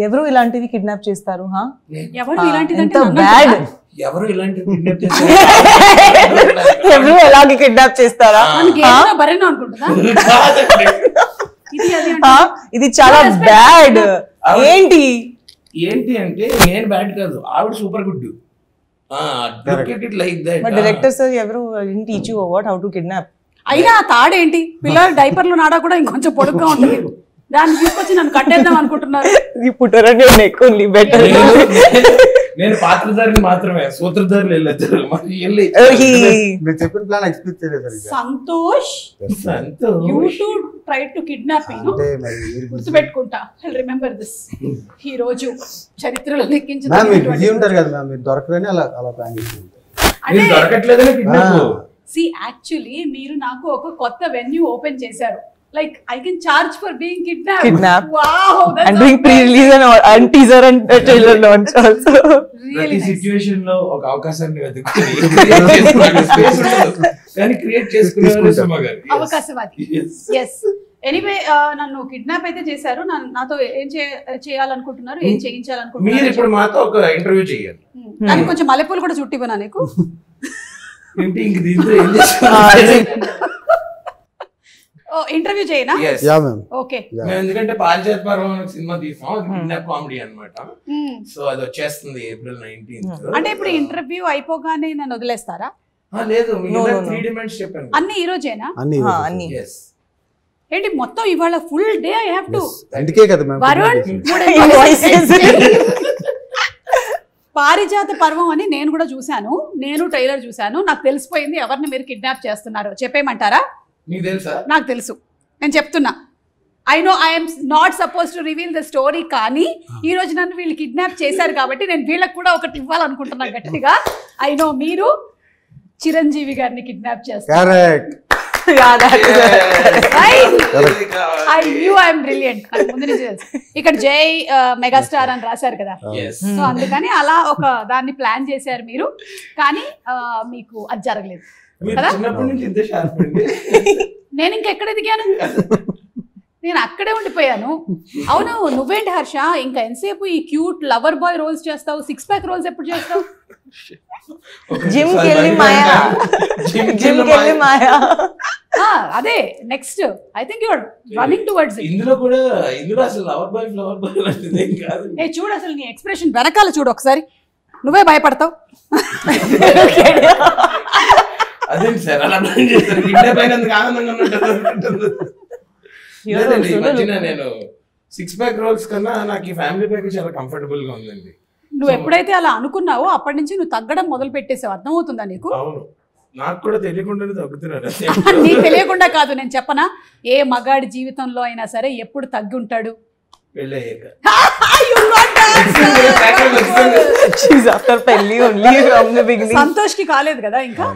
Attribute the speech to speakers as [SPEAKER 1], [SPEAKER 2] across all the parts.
[SPEAKER 1] ఎవరు ఇలాంటివి కిడ్నాప్ చేస్తారు?
[SPEAKER 2] ఎవరు ఇలాంటిది
[SPEAKER 1] ఎంత బ్యాడ్.
[SPEAKER 3] ఎవరు ఇలాంటి కిడ్నాప్ చేస్తారు?
[SPEAKER 1] ఎవరు ఎలాగే కిడ్నాప్ చేస్తారా? ఇది చాలా బ్యాడ్. ఏంటి
[SPEAKER 3] ఏంటి అంటే నేను బ్యాడ్ కాదు, ఆవిడ super good. Like that.
[SPEAKER 1] Director sir ఎవరు teach you what how to kidnap?
[SPEAKER 2] అయినా తాడేంటి, పిల్లలు డైపర్లు నాడా కూడా ఇంకొంచెం పొడుగ్గా ఉంటుంది, దాన్ని తీసుకొచ్చి నన్ను కట్టేద్దాం అనుకుంటున్నారు.
[SPEAKER 3] నేను పాత్రధారిని మాత్రమే, సూత్రధారులు వెళ్ళొచ్చారు.
[SPEAKER 2] Santosh you to try to kidnap me, గుర్తుపెట్టుకుంటా. I'll remember this. ఈ రోజు చరిత్రలో లెక్కించిన
[SPEAKER 3] దొరకట్లేదని కిడ్నాప్.
[SPEAKER 2] సి యాక్చువల్లీ మీరు నాకు ఒక కొత్త వెన్యూ ఓపెన్ చేశారు. Like I can charge for being kidnapped. Wow, that's
[SPEAKER 1] and doing pre-release and teaser and trailer launch also.
[SPEAKER 3] ప్రతి సిచువేషన్ లో ఒక అవకాశాన్ని వెతుకుని కానీ క్రియేట్ చేసుకునేవారు సుమ గారు.
[SPEAKER 2] అవకాశవాది. yes anyway నన్ను కిడ్నాప్ అయితే చేశారు. నాతో ఏం చేయాలనుకుంటున్నారు, ఏం చేయించాలనుకుంటున్నారు?
[SPEAKER 3] మీరు ఇప్పుడు మాతో ఒక ఇంటర్వ్యూ చేయాలి.
[SPEAKER 2] దానికి కొంచెం మల్లెపూలు కూడా చుట్టివ్వనా నీకు?
[SPEAKER 3] ఏంటి ఇంక దీంతో ఏం చేస్తారు?
[SPEAKER 2] ఇంటర్వ్యూ చేయనా? ఓకే.
[SPEAKER 3] ఎందుకంటే పారిజాత పర్వం సినిమా తీసాం, అది కిడ్నాప్ కామెడీ అన్నమాట. సో అది వచ్చేస్తుంది April 19th.
[SPEAKER 2] అంటే ఇప్పుడు ఇంటర్వ్యూ అయిపోగానే నన్ను వదిలేస్తారా?
[SPEAKER 3] లేదు, 3 డిమాండ్స్ చెప్పాను.
[SPEAKER 2] అన్ని ఈ రోజేనా?
[SPEAKER 1] అన్ని.
[SPEAKER 2] ఏంటి మొత్తం ఇవాళ full day I have to.
[SPEAKER 4] అందుకే కదా మ్యామ్
[SPEAKER 2] వరుణ్ పారిజాత పర్వం అని నేను కూడా చూశాను, నేను ట్రైలర్ చూశాను. నాకు తెలిసిపోయింది ఎవరిని మీరు కిడ్నాప్ చేస్తున్నారో. చెప్పేయమంటారా? నాకు తెలుసు, నేను చెప్తున్నా. I know I'm not suppose to reveal the story, కానీ ఈ రోజు నన్ను వీళ్ళు కిడ్నాప్ చేశారు కాబట్టి నేను వీళ్ళకి కూడా ఒకటి ఇవ్వాలనుకుంటున్నా గట్టిగా. ఐ నో మీరు చిరంజీవి గారిని కిడ్నాప్ చేస్తారు. I knew I'm brilliant. నాకు ముందు నుంచి తెలుసు. ఇక్కడ జై మెగాస్టార్ అని రాశారు కదా, సో అందుకని అలా ఒక దాన్ని ప్లాన్ చేశారు మీరు, కానీ మీకు అది జరగలేదు. నేను ఇంకెక్కడ ఎదిగాను? నేను అక్కడే ఉండిపోయాను. అవును, నువ్వేంటి హర్ష ఇంకా ఎంతసేపు ఈ క్యూట్ లవర్ బాయ్ రోల్స్ చేస్తావు? 6 pack రోల్స్ ఎప్పుడు చేస్తావు?
[SPEAKER 1] జిమ్ కెళ్ళి మాయా.
[SPEAKER 2] అదే next. I think you are running towards it.
[SPEAKER 3] ఇందులో అసలు లవర్ బాయ్ లాంటిది ఏం కాదు.
[SPEAKER 2] చూడు అసలు నీ ఎక్స్ప్రెషన్ వెనకాల చూడు ఒకసారి, నువ్వే భయపడతావు.
[SPEAKER 3] అదేంటి సార్ అలా ప్లాన్ చేస్తారు? కిడ్నాప్ అయినందుకు ఆనందంగా ఉన్నట్టు. నేను 6 pack రోల్స్ కన్నా నాకు ఈ ఫ్యామిలీ ప్యాక్ చాలా కంఫర్టబుల్ గా ఉందండి.
[SPEAKER 2] నువ్వు ఎప్పుడైతే అలా అనుకున్నావో అప్పటి నుంచి నువ్వు తగ్గడం మొదలు పెట్టేసావు. అర్థమవుతుందా నీకు?
[SPEAKER 3] అవును, నాకు కూడా తెలియకుండానే తగ్గుతున్నాను.
[SPEAKER 2] నీకు తెలియకుండా కాదు, నేను చెప్పనా? ఏ మగాడి జీవితంలో అయినా సరే ఎప్పుడు తగ్గి ఉంటాడు? సంతోష్ కి కాలేదు కదా ఇంకా.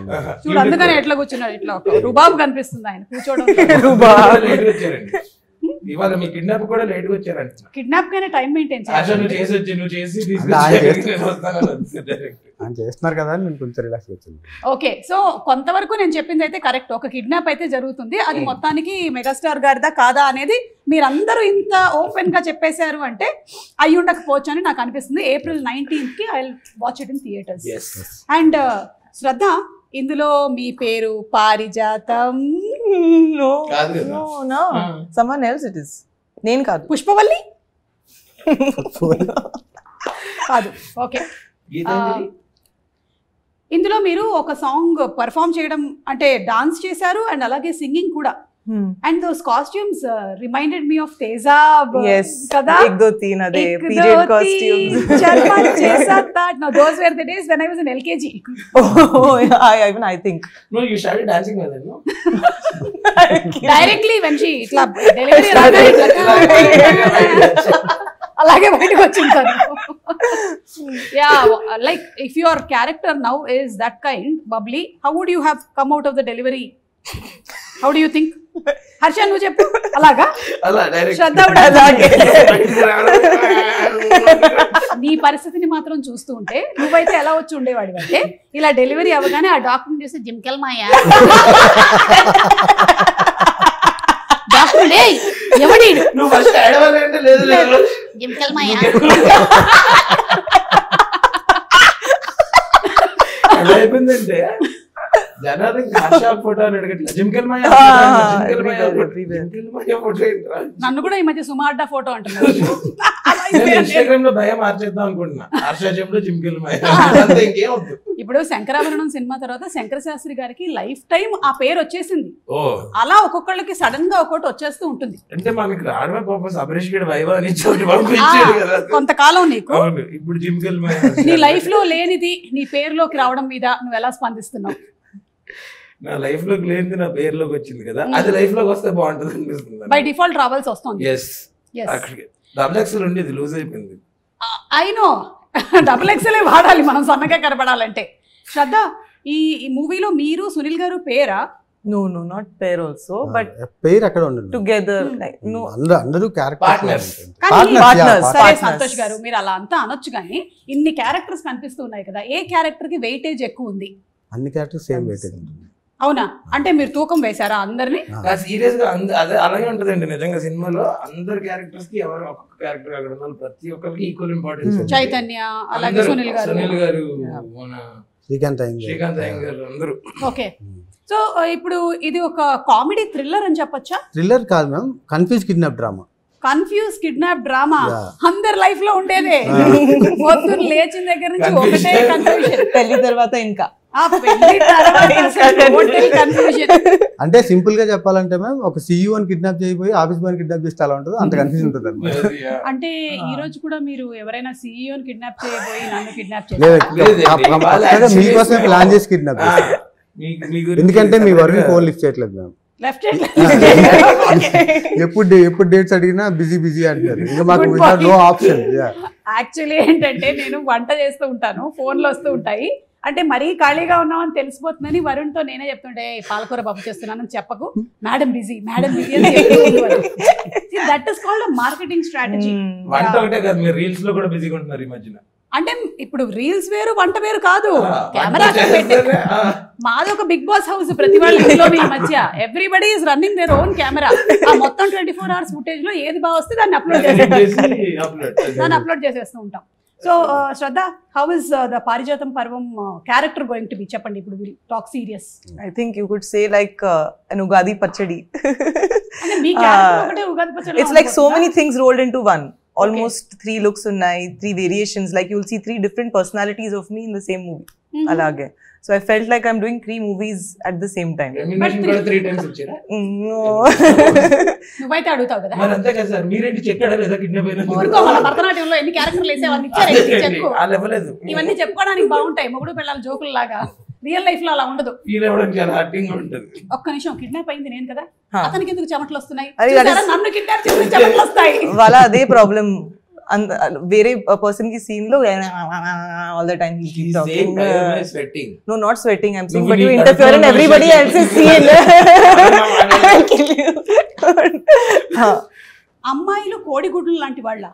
[SPEAKER 2] చూడు అందుకని ఎట్లా కూర్చున్నాడు, ఇట్లా రుబాబు కనిపిస్తుంది ఆయన కూర్చోవడం.
[SPEAKER 3] ఇవాళ మీ కిడ్నాప్ కూడా లేట్ గా వచ్చారంట.
[SPEAKER 2] కిడ్నాప్ కైనా టైం మెయింటైన్
[SPEAKER 4] చేస్తున్నారు కదా, నేను కొంచెం రిలాక్స్ వచ్చింది.
[SPEAKER 2] ఓకే, సో కొంతవరకు నేను చెప్పింది అయితే కరెక్ట్. ఒక కిడ్నాప్ అయితే జరుగుతుంది, అది మొత్తానికి మెగాస్టార్ గారిదా కాదా అనేది మీరందరూ ఇంత ఓపెన్ గా చెప్పేశారు అంటే అయి ఉండకపోవచ్చు అని నాకు అనిపిస్తుంది. April 19th కి I will watch it in theatres. And Shraddha, ఇందులో మీ పేరు పారిజాతం?
[SPEAKER 1] someone else it is. నేను కాదు.
[SPEAKER 2] పుష్పవల్లి కాదు. ఓకే, ఇందులో మీరు ఒక సాంగ్ పర్ఫామ్ చేయడం అంటే డాన్స్ చేశారు అండ్ అలాగే సింగింగ్ కూడా. And those costumes reminded me of Tezab.
[SPEAKER 1] Yes,
[SPEAKER 2] kada
[SPEAKER 1] ek do teen ade period costumes.
[SPEAKER 2] Charma chesa that. No, those were the days when I was in LKG.
[SPEAKER 1] Oh yeah, even I think.
[SPEAKER 3] No, you started dancing with her, no?
[SPEAKER 2] Directly when she itla delivery alage bayitiki vachintaru. Yeah, like if your character now is that kind, bubbly, how would you have come out of the delivery? How do you think? Harsha నువ్వు చెప్పు. అలాగా శ్రద్ధ నీ పరిస్థితిని మాత్రం చూస్తూ ఉంటే నువ్వైతే ఎలా వచ్చి ఉండేవాడు అంటే ఇలా డెలివరీ అవ్వగానే ఆ డాక్టర్ చూసి జిమ్కెల్ మాయా డాక్టర్ ఎవడి జిమ్కెల్ మాయ.
[SPEAKER 3] ఎలా అయిపోయిందంటే జనాలు హర్ష ఫోటో అని అడగట్లేదు, జిమ్కెల్ మాయ ఫోటో.
[SPEAKER 2] నన్ను కూడా ఈ మధ్య సుమార్డా ఫోటో అంటున్నారు.
[SPEAKER 3] ఇన్స్టాగ్రామ్ లో భయం మార్చేద్దాం అనుకుంటున్నా, హర్ష జంలో జిమ్కెల్ మాయ. ఇంకేం వద్దు.
[SPEAKER 2] ఇప్పుడు శంకరాభరణం సినిమా తర్వాత శంకర శాస్త్రి గారికి లైఫ్ టైం ఆ పేరు వచ్చేసింది. అలా ఒక్కొక్కళ్ళకి సడన్ గా ఒక్కొక్కటి వచ్చేస్తూ ఉంటుంది.
[SPEAKER 3] అంటే మనకి రావడమే పాపం అభిరేష్ గడి వైభవ్ అని చోటు పంపించాడు కదా
[SPEAKER 2] కొంతకాలం నీకు.
[SPEAKER 3] ఇప్పుడు జిమ్కెల్ మాయ
[SPEAKER 2] నీ లైఫ్ లో లేనిది నీ పేరులోకి రావడం మీద నువ్వు ఎలా స్పందిస్తున్నావు?
[SPEAKER 3] నా లైఫ్ లోకి లేనిది నా పేరులోకి వచ్చింది కదా, అది లైఫ్ లోకి వస్తే బాగుంటది అనిపిస్తుంది.
[SPEAKER 2] బై డిఫాల్ట్ రావాల్సి వస్తుంది.
[SPEAKER 3] అక్కడికి డబుల్ ఎక్సెల్ ఉండేది, లూజ్ అయిపోయింది.
[SPEAKER 2] అయినో డబుల్ ఎక్సెల్ వాడాలి మనం సన్నగా కనబడాలంటే. శ్రద్ధ, ఈ మూవీలో మీరు సునీల్ గారు పేరా?
[SPEAKER 1] No, not pair also, but
[SPEAKER 4] పేరు అక్కడ ఉండదు,
[SPEAKER 1] together, like no.
[SPEAKER 4] అందరూ
[SPEAKER 3] Partners.
[SPEAKER 2] సరే సంతోష్ గారు, మీరు అలా అంతా అనొచ్చు కానీ ఇన్ని క్యారెక్టర్స్ కనిపిస్తూ ఉన్నాయి కదా, ఏ క్యారెక్టర్ కి వెయిటేజ్ ఎక్కువ ఉంది?
[SPEAKER 4] అన్ని క్యారెక్టర్స్ సేమ్ వెయిటేజ్ ఉంటుంది.
[SPEAKER 2] అవునా? అంటే మీరు తూకం వేశారా అందరినీ?
[SPEAKER 3] సీరియస్ గా అదే అలాగే ఉంటదండి నిజంగా. సినిమాలో అందరు క్యారెక్టర్స్ కి ఎవరు ఒక్కొక్క క్యారెక్టర్ అక్కడ ఉన్నారు, ప్రతి ఒక్కరికి ఈక్వల్ ఇంపార్టెన్స్.
[SPEAKER 2] చైతన్య, అలాగే సునీల్ గారు,
[SPEAKER 3] మన
[SPEAKER 4] శ్రీకాంత్
[SPEAKER 3] అయ్యంగారు అందరూ.
[SPEAKER 2] ఓకే. సో ఇప్పుడు ఇది ఒక కామెడీ థ్రిల్లర్ అని చెప్పొచ్చా?
[SPEAKER 4] థ్రిల్లర్ కాదు ma'am, confuse kidnap drama.
[SPEAKER 2] Confuse kidnap drama అందరి లైఫ్ లో ఉండేదే. పొద్దున్న లేచిన దగ్గర నుంచి ఒకటే కన్ఫ్యూజన్.
[SPEAKER 1] పెళ్లి తర్వాత ఇంకా
[SPEAKER 4] అంటే సింపుల్ గా చెప్పాలంటే మ్యామ్, ఒక CEO అని కిడ్నాప్ చేయబోయి ఆఫీస్ బాయ్ కిడ్నాప్ చేస్తే అలా ఉంటుంది, అంత కన్ఫ్యూజన్ ఉంటుంది అనమాట.
[SPEAKER 2] అంటే ఈ రోజు కూడా మీరు ఎవరైనా CEO ని కిడ్నాప్ చేయబోయి నన్ను కిడ్నాప్ చేస్తారు?
[SPEAKER 4] మీకోసమే ప్లాన్ చేసి కిడ్నాప్ చేస్తారు. ఎందుకంటే మీ వర్క్ ఫోన్ లిఫ్ట్ చేయట్లేదు మ్యామ్. ఎప్పుడు డేట్స్ అడిగినా బిజీ అంటారు. ఇంకా మాకు నో ఆప్షన్.
[SPEAKER 2] యాక్చువల్లీ ఏంటంటే నేను వంట చేస్తూ ఉంటాను, ఫోన్లు వస్తూ ఉంటాయి. అంటే మరీ ఖాళీగా ఉన్నామని తెలిసిపోతుందని వరుణ్తో నేనే చెప్తుంటే పాలకూర పప్పు చేస్తున్నానని చెప్పకు, మేడం బిజీ అని that is called marketing strategy.
[SPEAKER 3] వంట ఒకటే కాదు, మీరు రీల్స్ లో కూడా బిజీగా ఉంటున్నారు ఈ మధ్యన.
[SPEAKER 2] అంటే ఇప్పుడు రీల్స్ వేరు వంట వేరు కాదు, కెమెరా మాది ఒక బిగ్ బాస్ హౌస్. ప్రతి వాళ్ళ ఇంట్లోనే ఈ మధ్య everybody is running their own camera. ఆ మొత్తం 24 hours ఫుటేజ్ లో ఏది బాగా వస్తే దాన్ని అప్లోడ్ చేసేస్తూ ఉంటాం. So Shraddha, how is the పారిజాతం పర్వం క్యారెక్టర్ గోయింగ్ టు బి? చెప్పండి, ఇప్పుడు will talk serious.
[SPEAKER 1] I think you could say like an ugadi pachadi.
[SPEAKER 2] అంటే మీ క్యారెక్టర్ ఒకటే ఉగాది పచ్చడి.
[SPEAKER 1] It's like so many things rolled into one. Almost 3 looks unnai, 3 variations. Like you'll see 3 different personalities of me in the same movie. Alage. So I felt like I'm doing 3 movies at the same time.
[SPEAKER 3] Elimination కూడా 3 times వచ్చారా?
[SPEAKER 1] No.
[SPEAKER 2] నువ్వైతే అడుగుతావు కదా.
[SPEAKER 3] మరి అంతే కదా sir, మీరేంటి చెక్కాడా లేదా కిడ్నాప్ అయినా?
[SPEAKER 2] ఊరుకో, మన భరతనాట్యంలో ఎన్ని క్యారెక్టర్లు వేసేవన్నీ ఇచ్చారు చెప్పు.
[SPEAKER 3] వాళ్ళు ఇవ్వలేదు.
[SPEAKER 2] ఇవన్నీ చెప్పుకోవడానికి బాగుంటాయి, మొగుడు పిల్లల జోకులు లాగా. రియల్ లైఫ్ లో అలా ఉండదు.
[SPEAKER 3] ఫీల్ అవ్వడానికి చాలా హార్టింగ్ ఉంటుంది.
[SPEAKER 2] ఒక్క నిమిషం, కిడ్నాప్ అయింది నేను కదా, అతనికి ఎందుకు చెమటలు వస్తున్నాయి?
[SPEAKER 1] నన్ను
[SPEAKER 2] కిడ్నాప్ చేసి చెమటలు వస్తాయి.
[SPEAKER 1] వాళ్ళ అదే ప్రాబ్లం. వేరే పర్సన్ కి సీన్ లో all the time he keeps talking.
[SPEAKER 3] Sweating.
[SPEAKER 1] No, not sweating, I'm saying, but you interfere in everybody else's scene. I'll kill you.
[SPEAKER 2] అమ్మాయిలు కోడిగుడ్లు లాంటి వాళ్ళ,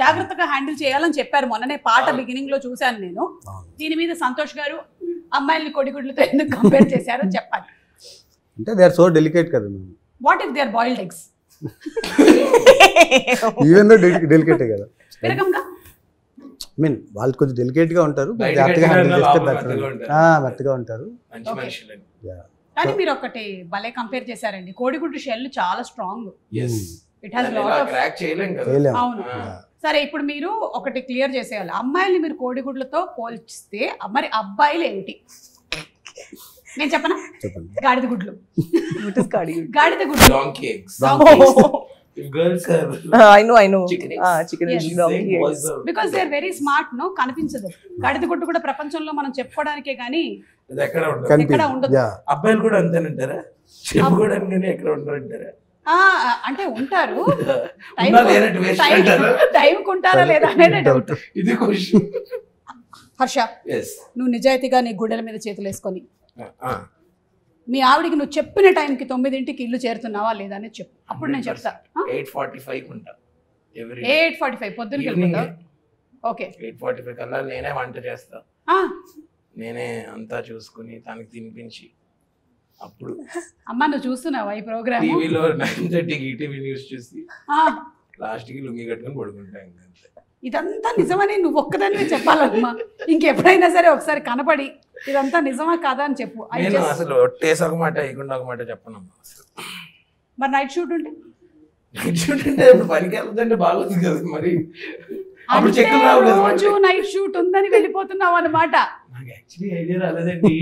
[SPEAKER 2] జాగ్రత్తగా హ్యాండిల్ చేయాలని చెప్పారు. మొన్ననే పాట బిగినింగ్ లో చూశాను నేను. దీని మీద సంతోష్ గారు అమ్మాయిల్ని కోడిగుడ్లతో ఎందుకు కంపేర్ చేశారో చెప్పాలి.
[SPEAKER 4] అంటే దే ఆర్ సో డెలికేట్ కదా ma'am.
[SPEAKER 2] What if they are boiled eggs?
[SPEAKER 4] Even though డెలికేటే కదా.
[SPEAKER 2] విరగంగా
[SPEAKER 4] మీన్ వాళ్ళు కొంచెం డెలికేట్ గా ఉంటారు, జాగ్రత్తగా హ్యాండిల్ చేస్తే మెత్తగా ఉంటారు.
[SPEAKER 2] కానీ మీరు ఒకటి భలే కంపేర్ చేశారండి, కోడిగుడ్డు షెల్ చాలా strong. It has lot of
[SPEAKER 3] crack చేయలేం కదా.
[SPEAKER 2] అవును. సరే, ఇప్పుడు మీరు ఒకటి క్లియర్ చేసేయాలి. అమ్మాయిల్ని మీరు కోడిగుడ్లతో పోల్చిస్తే మరి అబ్బాయిలు ఏమిటి? నేను చెప్పనా? గాడిద గుడ్లు. గాడిద గుడ్లు.
[SPEAKER 3] Donkey eggs. If girls are
[SPEAKER 1] I know chicken eggs, donkey eggs,
[SPEAKER 2] because they are very smart. No, కనిపించదు. గాడిద గుడ్డు కూడా ప్రపంచంలో మనం చెప్పుకోవడానికే గానీ ఎక్కడ ఉండదు.
[SPEAKER 3] అబ్బాయిలు కూడా అంతేనంటారా? చెప్పుకోవడానికి ఎక్కడ ఉండరంటారా?
[SPEAKER 2] అంటే ఉంటారు, టైం కుంటారా లేదా అనేది డౌట్.
[SPEAKER 3] ఇది క్వశ్చన్.
[SPEAKER 2] హర్ష, నువ్వు నిజాయితీగా నీ గుడ్డల మీద చేతులు వేసుకొని మీ ఆవిడికి నువ్వు చెప్పిన టైంకి 9ంటికి ఇల్లు చేరుతున్నావా లేదా అనేది చెప్పు. అప్పుడు నేను చెప్తా. 8:45 పొద్దున్నకి వెళ్తుందా? ఓకే,
[SPEAKER 3] 8:45 కల్లా నేనే వంట చేస్తా, నేనే అంతా చూసుకుని తనకి తినిపించి. అప్పుడు
[SPEAKER 2] అమ్మా నువ్వు చూస్తున్నావా ఈ ప్రోగ్రామ్?
[SPEAKER 3] టీవీలో 9:30కి ఈటీవీ న్యూస్ చూసి లాస్ట్ కి లుంగి కట్టుకొని పడుకుంటా ఇంకా.
[SPEAKER 2] ఇదంతా నిజమని నువ్వు ఒక్కదానివే చెప్పాలమ్మా. ఇంకెప్పుడైనా సరే ఒకసారి కనపడి ఇదంతా నిజమా కాదా అని చెప్పు.
[SPEAKER 3] నేను అసలు టేస్ ఒక మాట వేయకుండా ఒక మాట చెప్పనమ్మా అసలు.
[SPEAKER 2] మరి నైట్ షూట్ ఉంటే
[SPEAKER 3] నైట్ షూట్ అంటే ఇప్పుడు పనికి వెళ్తుందంటే బాగోదు కదా మరి. అప్పుడు చెక్కులు రావు కదా.
[SPEAKER 2] రోజు నైట్ షూట్ ఉందని వెళ్ళిపోతున్నావు అన్నమాట.
[SPEAKER 3] నాకు యాక్చువల్లీ ఐడియా రాలేదండి.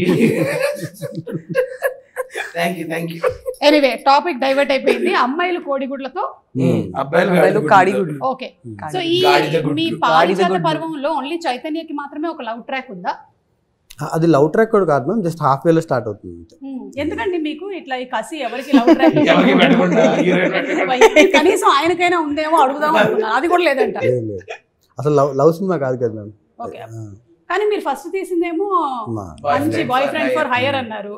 [SPEAKER 3] Thank you.
[SPEAKER 2] Anyway topic divert అయిపోయింది. అమ్మాయిలు కోడిగుడ్లతో,
[SPEAKER 3] అబ్బాయిలు
[SPEAKER 1] కాడిగుడ్లు.
[SPEAKER 2] ఓకే. సో ఈ మీ పారిజాత పర్వంలో ఓన్లీ చైతన్యకి మాత్రమే ఒక లవ్ ట్రాక్ ఉందా?
[SPEAKER 4] అది లవ్ ట్రాక్ కూడా కాదు మ్యామ్, జస్ట్ హాఫ్ వేలో స్టార్ట్ అవుతుంది.
[SPEAKER 2] ఎందుకండి మీకు ఇట్లా ఈ కసి ఎవరికి లవ్ ట్రాక్ కనీసం ఆయనకైనా ఉందేమో అడుగుదాం అనుకున్నాను. అది కూడా లేదంట.
[SPEAKER 4] అసలు లవ్ సినిమా కాదు కదా మ్యామ్.
[SPEAKER 2] ఓకే. కానీ మీరు ఫస్ట్ తీసిందేమో మంచి బాయ్ ఫ్రెండ్ ఫర్ హైయర్ అన్నారు.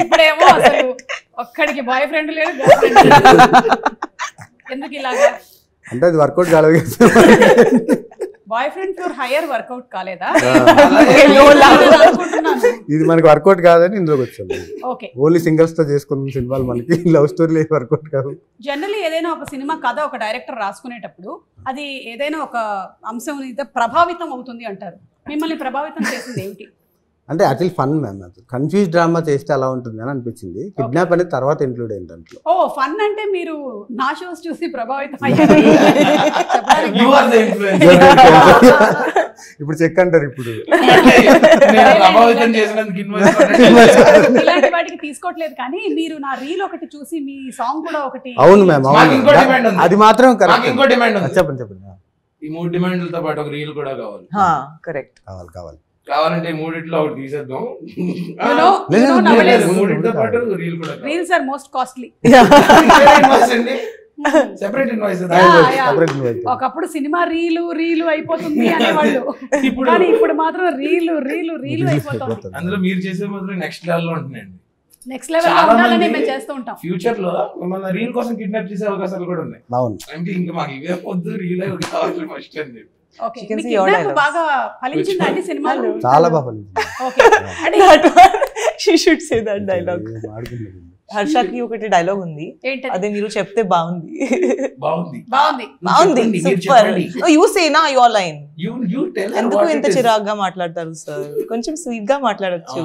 [SPEAKER 2] ఇప్పుడేమో అసలు ఒక్కడికి బాయ్ ఫ్రెండ్ లేదు, గర్ల్ ఫ్రెండ్ లేదు. ఎందుకు ఇలాగా?
[SPEAKER 4] అంటే అది వర్కౌట్ కాలేదు.
[SPEAKER 2] Boyfriend for hire work out కాలేదా?
[SPEAKER 4] ఇది మనకి వర్కౌట్ కాదని ఇందులోకి వచ్చాము.
[SPEAKER 2] ఓకే.
[SPEAKER 4] ఓన్లీ సింగిల్స్ తో చేసుకున్న సినిమాలు మనకి లవ్ స్టోరీ వర్కౌట్ కాదు.
[SPEAKER 2] జనరల్లీ ఏదైనా ఒక సినిమా కథ ఒక డైరెక్టర్ రాసుకునేటప్పుడు అది ఏదైనా ఒక అంశం ప్రభావితం అవుతుంది అంటారు. మిమ్మల్ని ప్రభావితం చేసింది ఏమిటి?
[SPEAKER 4] అంటే actually fun ma'am. Confuse drama చేస్తే అలా ఉంటుంది అని అనిపించింది. కిడ్నాప్ అనేది తర్వాత ఇంక్లూడ్ అయింది దాంట్లో.
[SPEAKER 2] ఓ ఫన్ అంటే మీరు నా షోస్ చూసి ప్రభావితం అయ్యారు.
[SPEAKER 4] ఇప్పుడు చెక్ అంటారు. ఇప్పుడు
[SPEAKER 2] ఇలాంటి వాటికి తీసుకోవట్లేదు కానీ మీరు నా రీల్ ఒకటి చూసి మీ సాంగ్ కూడా ఒకటి.
[SPEAKER 4] అవును మ్యామ్, అవును. అది మాత్రం చెప్పండి.
[SPEAKER 3] ఈ 3 డిమాండ్లతో పాటు ఒక రీల్ కూడా కావాలి.
[SPEAKER 1] కరెక్ట్.
[SPEAKER 3] కావాలంటే మూడిట్లో ఒకటి తీసేద్దాం. మూడితో పాటు రీల్ కూడా.
[SPEAKER 2] Reels are most costly.
[SPEAKER 3] Separate invoice.
[SPEAKER 2] ఒకప్పుడు సినిమా రీలు అయిపోతుంది అనేవాళ్ళు, కానీ ఇప్పుడు మాత్రం రీలు అయిపోతుంది.
[SPEAKER 3] అందులో మీరు చేసే మాత్రం నెక్స్ట్ లెవెల్ లో ఉంటున్నాయండి.
[SPEAKER 2] నెక్స్ట్ లెవెల్ లో ఉండాలని మేము చేస్తూ ఉంటాం.
[SPEAKER 3] ఫ్యూచర్ లో మిమ్మల్ని రీల్ కోసం కిడ్నాప్ చేసే అవకాశాలు కూడా ఉన్నాయి. అంటే ఇంకా మాకు ఇవే పొద్దు రీల్ కావాలి ఫస్ట్ అని చెప్పి.
[SPEAKER 2] బాగా ఫలించిందండి సినిమాలో.
[SPEAKER 4] చాలా బాగా ఫలించింది.
[SPEAKER 1] హర్షకి ఒకటి డైలాగ్ ఉంది, అదే మీరు చెప్తే బాగుంది. యూ సే నా యువర్ లైన్. ఎందుకు ఇంత చిరాగ్గా మాట్లాడతారు సార్? కొంచెం స్వీట్ గా మాట్లాడచ్చు.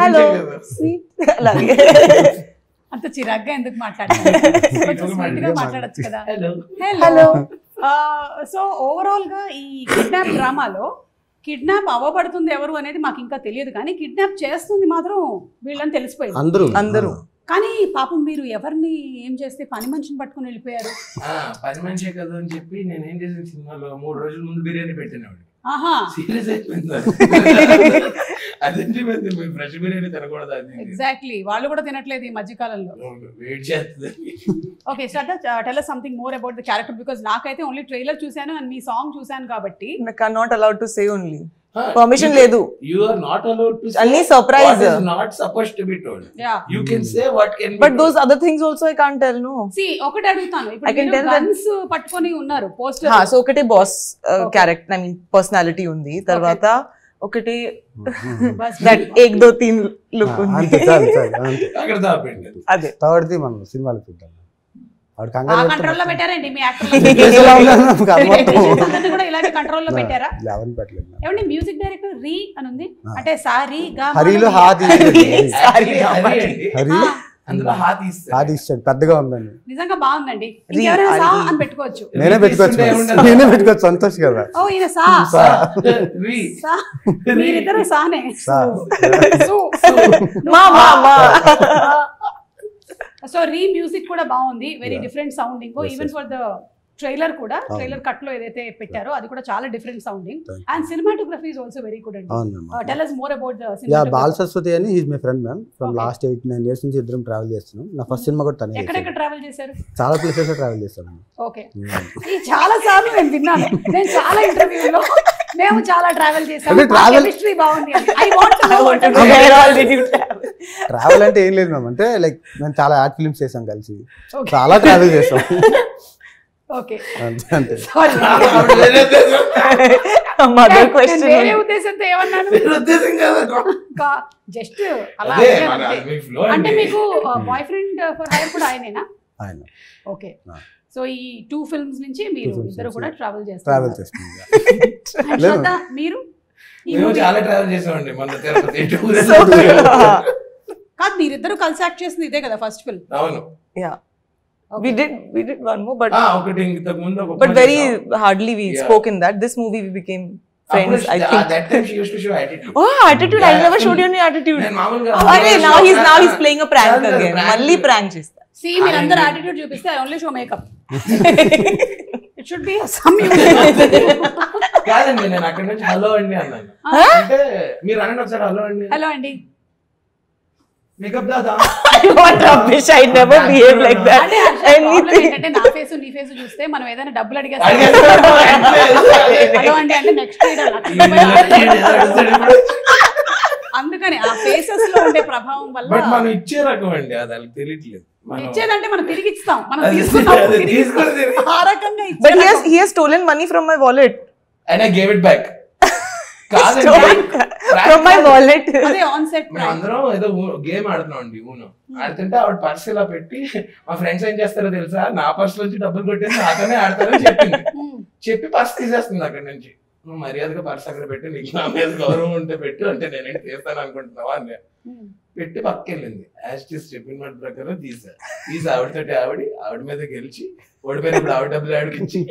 [SPEAKER 1] Hello sweet. అలాగే
[SPEAKER 2] అంత చిరాగ్గా ఎందుకు మాట్లాడతారు? స్వీట్ గా మాట్లాడచ్చు కదా.
[SPEAKER 1] హలో.
[SPEAKER 2] సో ఓవరాల్ గా ఈ కిడ్నాప్ డ్రామాలో కిడ్నాప్ అవ్వబడుతుంది ఎవరు అనేది మాకు ఇంకా తెలియదు, కానీ కిడ్నాప్ చేస్తుంది మాత్రం వీళ్ళని తెలిసిపోయింది
[SPEAKER 1] అందరూ.
[SPEAKER 2] కానీ పాపం మీరు ఎవరిని ఏం చేస్తే పని మనిషిని పట్టుకుని వెళ్ళిపోయారు.
[SPEAKER 3] పని మనిషే కదా అని చెప్పి నేను ఏం చేసిన సినిమాలో 3 రోజుల ముందు బిర్యానీ పెట్టినాడు. సీరియస్ అయిపోయింది. అదేంటి ఫ్రెష్ బిర్యానీ తినకూడదు.
[SPEAKER 2] ఎగ్జాక్ట్లీ, వాళ్ళు కూడా తినట్లేదు ఈ మధ్య కాలంలో.
[SPEAKER 3] వెయిట్ చేస్తుంది.
[SPEAKER 2] Okay Shraddha, tell us something more about the character, because నాకైతే ఓన్లీ ట్రైలర్ చూసాను అండ్ మీ సాంగ్ చూసాను కాబట్టి.
[SPEAKER 1] Not allowed to say only. Permission లేదు.
[SPEAKER 3] You are not allowed to say
[SPEAKER 1] అన్ని surprise.
[SPEAKER 3] What is not supposed to be told.
[SPEAKER 2] Yeah.
[SPEAKER 3] You can say what can be.
[SPEAKER 1] But those other things also I can't tell. No.
[SPEAKER 2] See, ఒకటి అడుగుతాను. ఇప్పుడు మీరు guns పట్టుకొని ఉన్నారు poster.
[SPEAKER 1] So ఒకటి boss character, I mean personality ఉంది. తర్వాత ఒకటి దట్ 1 2 3 లుక్ ఉంది.
[SPEAKER 3] అక్కడ దాపండి.
[SPEAKER 1] అదే
[SPEAKER 4] థర్డ్ది మనం సినిమాలో చూద్దాం.
[SPEAKER 2] కంట్రోల్ లో పెట్టారండి మీ యాక్టర్ కూడా ఇలాగే కంట్రోల్ లో పెట్టారా? ఏమండి మ్యూజిక్ డైరెక్టర్ రీ అని ఉంది అంటే సారీ గా
[SPEAKER 4] హరిలో పెద్దగా ఉందండి.
[SPEAKER 2] నిజంగా బాగుందండి. ఇంకెవరైనా సా అని పెట్టుకోవచ్చు.
[SPEAKER 4] నేనే పెట్టుకోవచ్చు. సంతోష్ కదా.
[SPEAKER 2] ఓ ఈయన సా. మీరిద్దరు సానే. సో రీ మ్యూజిక్ కూడా బాగుంది, very different sounding. Even for the trailer కూడా, ట్రైలర్ కట్ లో ఏదైతే పెట్టారో అది కూడా చాలా different sounding. And cinematography is also very good అండి. Tell us more about the cinematography.
[SPEAKER 4] Bal Saraswati అని he is my friend ma'am. From last 8-9 years నుంచి ఇద్దరం ట్రావెల్ చేస్తున్నాం. నా ఫస్ట్ సినిమా కూడా తనే.
[SPEAKER 2] ఎక్కడెక్కడ ట్రావెల్ చేశారు?
[SPEAKER 4] చాలా ప్లేసెస్ ట్రావెల్ చేశాను.
[SPEAKER 2] ఓకే. ఈ చాలా సార్లు నేను విన్నాను, నేను చాలా ఇంటర్వ్యూలో మేము చాలా ట్రావెల్ చేసాము, కెమిస్ట్రీ బాగుంది. I want to know where all did you
[SPEAKER 4] travel అంటే ఏం లేదు మ్యామ్. అంటే లైక్ మేము చాలా యాడ్ ఫిల్మ్స్ చేసాం కలిసి, చాలా ట్రావెల్ చేసాం.
[SPEAKER 2] ఓకే
[SPEAKER 4] అంతే.
[SPEAKER 2] Sorry
[SPEAKER 1] mother question.
[SPEAKER 2] వేరే ఉద్దేశంతో ఏమన్నాను?
[SPEAKER 3] ఉద్దేశం కాదు,
[SPEAKER 2] జస్ట్ అలా. అంటే మీకు బాయ్ ఫ్రెండ్ ఫర్ హైర్ కూడా ఆయనేనా?
[SPEAKER 4] ఆయన
[SPEAKER 2] ఓకే. సో ఈ 2 ఫిల్మ్స్ నుంచి మీరు ఇద్దరు కూడా ట్రావెల్
[SPEAKER 4] ట్రావెల్
[SPEAKER 2] చేస్తారు.
[SPEAKER 4] చేస్తుంది.
[SPEAKER 2] మీరు
[SPEAKER 3] చాలా ట్రావెల్ చేసామండి మన తిరుపతి
[SPEAKER 2] కాదు, మీరిద్దరు కలిసి యాక్ట్ చేసింది ఇదే కదా ఫస్ట్ ఫిల్మ్?
[SPEAKER 3] అవును.
[SPEAKER 1] Yeah. We did one more, but
[SPEAKER 3] ఒకటి ఇంతకు ముందు
[SPEAKER 1] but very hardly we spoke in that. This movie we became friends, I think.
[SPEAKER 3] That time she used to show attitude.
[SPEAKER 1] Oh, attitude! I never showed you any attitude.
[SPEAKER 3] నేను మామూలుగా
[SPEAKER 1] Okay, now he's playing a prank again. Malli prank chesta.
[SPEAKER 2] See, మీరందరూ attitude చూపిస్తే I only show makeup. It should be some
[SPEAKER 3] కాదండి, నేను అక్కడ నుంచి hello అండి అన్నాను. అంటే మీరు అనండి ఒకసారి హలో అండి.
[SPEAKER 2] హలో అండి.
[SPEAKER 3] Makeup Dada.
[SPEAKER 1] What rubbish! I never behave like that.
[SPEAKER 2] Anything. అంటే నా ఫేస్ నీ ఫేస్ చూస్తే మనం ఏదైనా డబ్బులు అడిగేస్తాం. హలో అండి అంటే నెక్స్ట్ అందుకని ఆ ఫేసెస్ లో ఉండే ప్రభావం వల్ల.
[SPEAKER 3] బట్ మనం ఇచ్చే రకం అండి, అది వాళ్ళకి తెలియట్లేదు.
[SPEAKER 2] ఇచ్చేదంటే మనం తిరిగి ఇస్తాం, మనం తీసుకున్నాం ఆ రకంగా.
[SPEAKER 1] But he has stolen money from my wallet.
[SPEAKER 3] And I gave it back.
[SPEAKER 1] From my wallet.
[SPEAKER 2] అదే ఆన్ సెట్.
[SPEAKER 3] అందరం ఏదో గేమ్ ఆడుతున్నాం అండి, ఊను ఆడుతుంటే ఆవిడ పర్స్ ఇలా పెట్టి మా ఫ్రెండ్స్ ఏం చేస్తారో తెలుసా, నా పర్స్ నుంచి డబ్బులు కొట్టేసి నాతోనే ఆడతారని చెప్పింది. చెప్పి పర్స్ తీసేస్తుంది అక్కడ నుంచి. నువ్వు మర్యాదగా పర్స్ అక్కడ పెట్టి, నీకు నా మీద గౌరవం ఉంటే పెట్టు అంటే నేనేంటి తీస్తాను అనుకుంటున్నావా అని పెట్టి పక్కెళ్ళింది. యాజ్ చెప్పిన మాట ప్రకారం తీసి ఆవిడతోటి ఆవిడ మీద గెలిచి ఓడిపోయినప్పుడు ఆవిడ డబ్బులు ఆవిడకి ఇచ్చి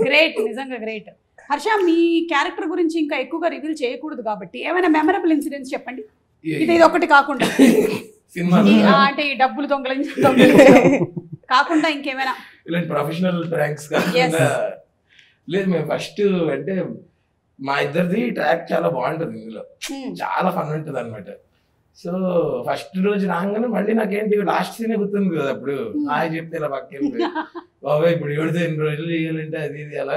[SPEAKER 2] గ్రేట్, నిజంగా గ్రేట్. హర్ష, మీ క్యారెక్టర్ గురించి ఇంకా ఎక్కువగా రివీల్ చేయకూడదు కాబట్టి ఏమైనా మెమరబుల్ ఇన్సిడెంట్స్ చెప్పండి. ఇది ఒకటి కాకుండా అంటే ఈ డబ్బులు దొంగలించడం కాకుండా ఇంకేమైనా
[SPEAKER 3] ఇలాంటి ప్రొఫెషనల్ ప్రాంక్స్ కాకుండా. లేదు, మేము ఫస్ట్ అంటే మా ఇద్దరిది ట్రాక్ చాలా బాగుంటుంది, ఇందులో చాలా ఫన్ ఉంటుంది అనమాట. సో ఫస్ట్ రోజు రాగానే మళ్ళీ నాకేంటి లాస్ట్ సీనే గుర్తుంది కదా, అప్పుడు ఆయన చెప్తే ఇలా పక్కెళ్ళి బాబాయ్ ఇప్పుడు ఎవరితో ఎన్ని రోజులు చేయాలంటే అది ఇది అలా.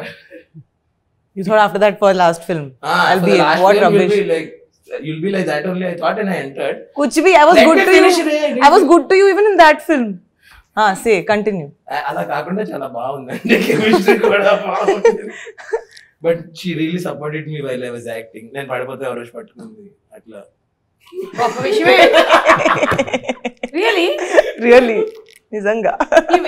[SPEAKER 1] You thought after that for last film I'll be what rubbish.
[SPEAKER 3] You'll be like that only, I thought, and I entered.
[SPEAKER 1] Kuch bhi, I was good to you. I was good to you even in that film. Say, continue.
[SPEAKER 3] అలా కాకుండా చాలా బాగుందండి, chemistry కూడా బాగుంది. But she really supported me while I was acting. నేను పడిపోతే ఎవరో పట్టుకుంది అట్లా.
[SPEAKER 2] గొప్ప విషయమే.
[SPEAKER 1] Really? Nizanga.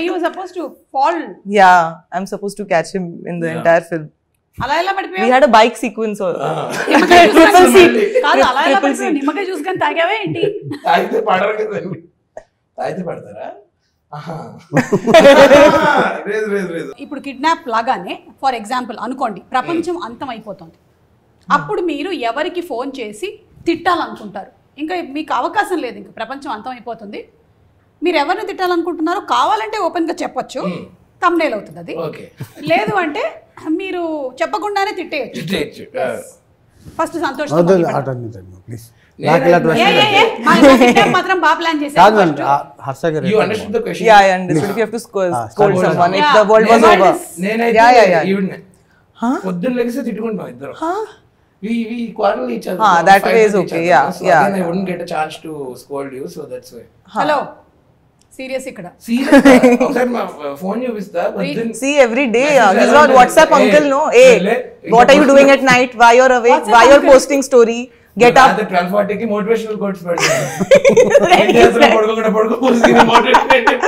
[SPEAKER 2] He was supposed to fall.
[SPEAKER 1] Yeah, I'm supposed to catch him in the entire film.
[SPEAKER 2] అలా ఎలా పడిపోయావు?
[SPEAKER 1] We had a bike sequence also.
[SPEAKER 2] Triple C. కాదు, అలా ఎలా పడిపోయావు? నిమ్మకాయ చూసుకొని తాగావే ఏంటి?
[SPEAKER 3] తాగితే పడరు కదండి. తాగితే పడతారా?
[SPEAKER 2] ఇప్పుడు కిడ్నాప్ లాగానే ఫర్ ఎగ్జాంపుల్ అనుకోండి, ప్రపంచం అంతం అయిపోతుంది. అప్పుడు మీరు ఎవరికి ఫోన్ చేసి తిట్టాలనుకుంటారు? ఇంకా మీకు అవకాశం లేదు, ఇంకా ప్రపంచం అంతం అయిపోతుంది. మీరు ఎవరిని తిట్టాలనుకుంటున్నారో కావాలంటే ఓపెన్ గా చెప్పొచ్చు, thumbnail అవుతుంది అది. లేదు అంటే మీరు చెప్పకుండానే తిట్టేయచ్చు. ఫస్ట్ సంతోష్ మాత్రం బాగా ప్లాన్ చేశారు.
[SPEAKER 3] You understood the question?
[SPEAKER 1] Yeah, I understood. You have to scold someone if the world was over.
[SPEAKER 3] పొద్దున్న లెగిస్తే తిట్టుకుంటున్నాం ఇద్దరు. We quarrel each other.
[SPEAKER 1] That way is okay. Yeah.
[SPEAKER 3] Again, I wouldn't get a chance to scold you, so that's why.
[SPEAKER 2] Hello. Serious ఇక్కడ.
[SPEAKER 3] Serious. ఒకసారి మా phone చూపిస్తా.
[SPEAKER 1] See every day. He's on WhatsApp uncle no. Hey, what are you doing at night? Why you're awake? Why you're posting story? Get up.
[SPEAKER 3] 12:40 కి motivational quotes పెడతాను. పడుకోకుండా motivation.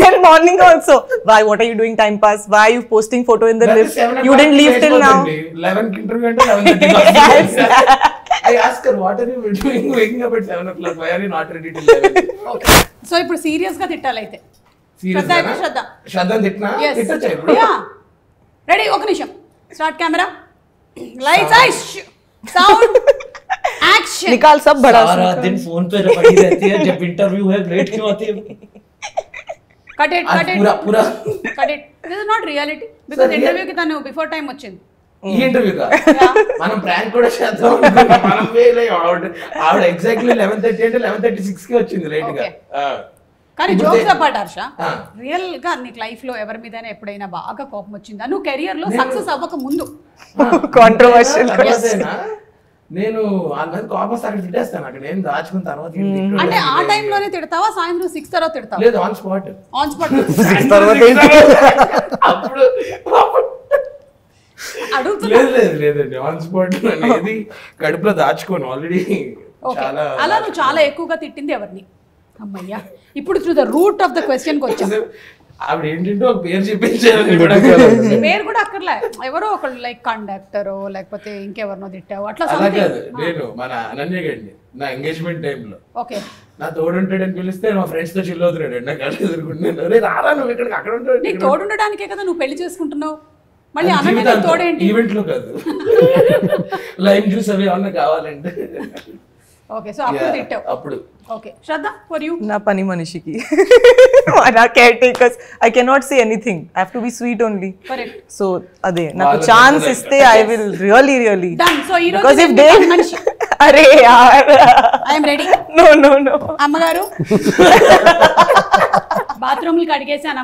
[SPEAKER 1] Then morning also. Why? What are you doing time pass? Why are you posting photo in the lift? You didn't leave till now.
[SPEAKER 3] 11 కి interview అంటే 11:30. I ask her, what are you doing waking up at 7 o'clock? Why are you not ready till 11?
[SPEAKER 2] Okay. So ఇప్పుడు serious గా తిట్టాలైతే.
[SPEAKER 3] శ్రద్ధ తిట్టినా తిట్టొచ్చా ఇప్పుడు?
[SPEAKER 2] Ready, ఒక నిమిషం. Start camera, lights, ice, sound, action.
[SPEAKER 1] निकाल सब बड़ा
[SPEAKER 3] सारा दिन फोन पे पड़ी रहती है, जब इंटरव्यू है लेट क्यों आती है?
[SPEAKER 2] कट इट
[SPEAKER 3] पूरा
[SPEAKER 2] cut it. This is not reality because interview కి తను బిఫోర్ టైం వచ్చింది.
[SPEAKER 3] ఈ ఇంటర్వ్యూ కా మనం ప్రాంక్ కూడా చేద్దాం అనుకున్నాం. మనం వేలే ఆవిడ ఎగ్జాక్ట్లీ 11:30 అంటే 11:36 కి వచ్చింది లేట్ గా.
[SPEAKER 2] కానీ జోక్స్ అపార్ట్ హర్ష, రియల్ గా నీకు లైఫ్ లో ఎవరి మీదైనా ఎప్పుడైనా బాగా కోపం వచ్చిందా? నువ్వు కెరియర్ లో సక్సెస్ అవ్వక ముందు.
[SPEAKER 1] కాంట్రోవర్షియల్.
[SPEAKER 3] నేను వాళ్ళ కోపం అక్కడ తిట్టేస్తాను, అక్కడ ఏం దాచుకున్న తర్వాత.
[SPEAKER 2] అంటే ఆ టైం లోనే తిడతావా, సాయంత్రం 6 తర్వాత తిడతావా?
[SPEAKER 3] లేదు, ఆన్ స్పాట్.
[SPEAKER 2] On spot.
[SPEAKER 3] అప్పుడు లేదండి, ఆన్ స్పాట్ అనేది కడుపులో దాచుకోను ఆల్రెడీ. చాలా
[SPEAKER 2] అలా నువ్వు చాలా ఎక్కువగా తిట్టింది ఎవరిని? అమ్మయ్యా, ఇప్పుడు to the root of the question కి వచ్చాం.
[SPEAKER 3] ఆవిడ ఏంటంటే ఒక పేరు చెప్పించారు.
[SPEAKER 2] పేరు కూడా అక్కర్లే, ఎవరో ఒకళ్ళు లైక్ కండక్టరో లేకపోతే ఇంకెవరినో తిట్టావు అట్లా.
[SPEAKER 3] అలా కాదు, నేను మన అనన్య గండి నా ఎంగేజ్మెంట్ టైంలో
[SPEAKER 2] ఓకే
[SPEAKER 3] నా తోడుంటాడని పిలిస్తే మా ఫ్రెండ్స్ తో చిల్ అవుతున్నాడు. నాకు అట్లా ఎదుర్కొంటున్నాను, రారా నువ్వు ఇక్కడికి అక్కడ ఉంటాడు.
[SPEAKER 2] నీకు తోడుండడానికే కదా నువ్వు పెళ్లి చేసుకుంటున్నావు, మళ్ళీ అనన్య తోడేంటి?
[SPEAKER 3] ఈవెంట్ లో కాదు, లైవ్ జ్యూస్ అవి ఏమన్నా కావాలంటే.
[SPEAKER 2] ఓకే, సో అప్పుడు తిట్టావు.
[SPEAKER 3] అప్పుడు
[SPEAKER 2] ఓకే, శ్రద్ధ ఫర్ యూ.
[SPEAKER 1] నా పని మనిషికి నా caretakers I cannot say anything, I have to be sweet only.
[SPEAKER 2] Correct.
[SPEAKER 1] So అదే నాకు ఛాన్స్ ఇస్తే I will really
[SPEAKER 2] done. So ఈ
[SPEAKER 1] బికాజ్
[SPEAKER 2] రోజు
[SPEAKER 1] ఇఫ్ దే అరే యార్
[SPEAKER 2] ఐ యామ్ రెడీ.
[SPEAKER 1] నో
[SPEAKER 2] అమ్మగారు బాత్రూమ్లకి అడిగేసాను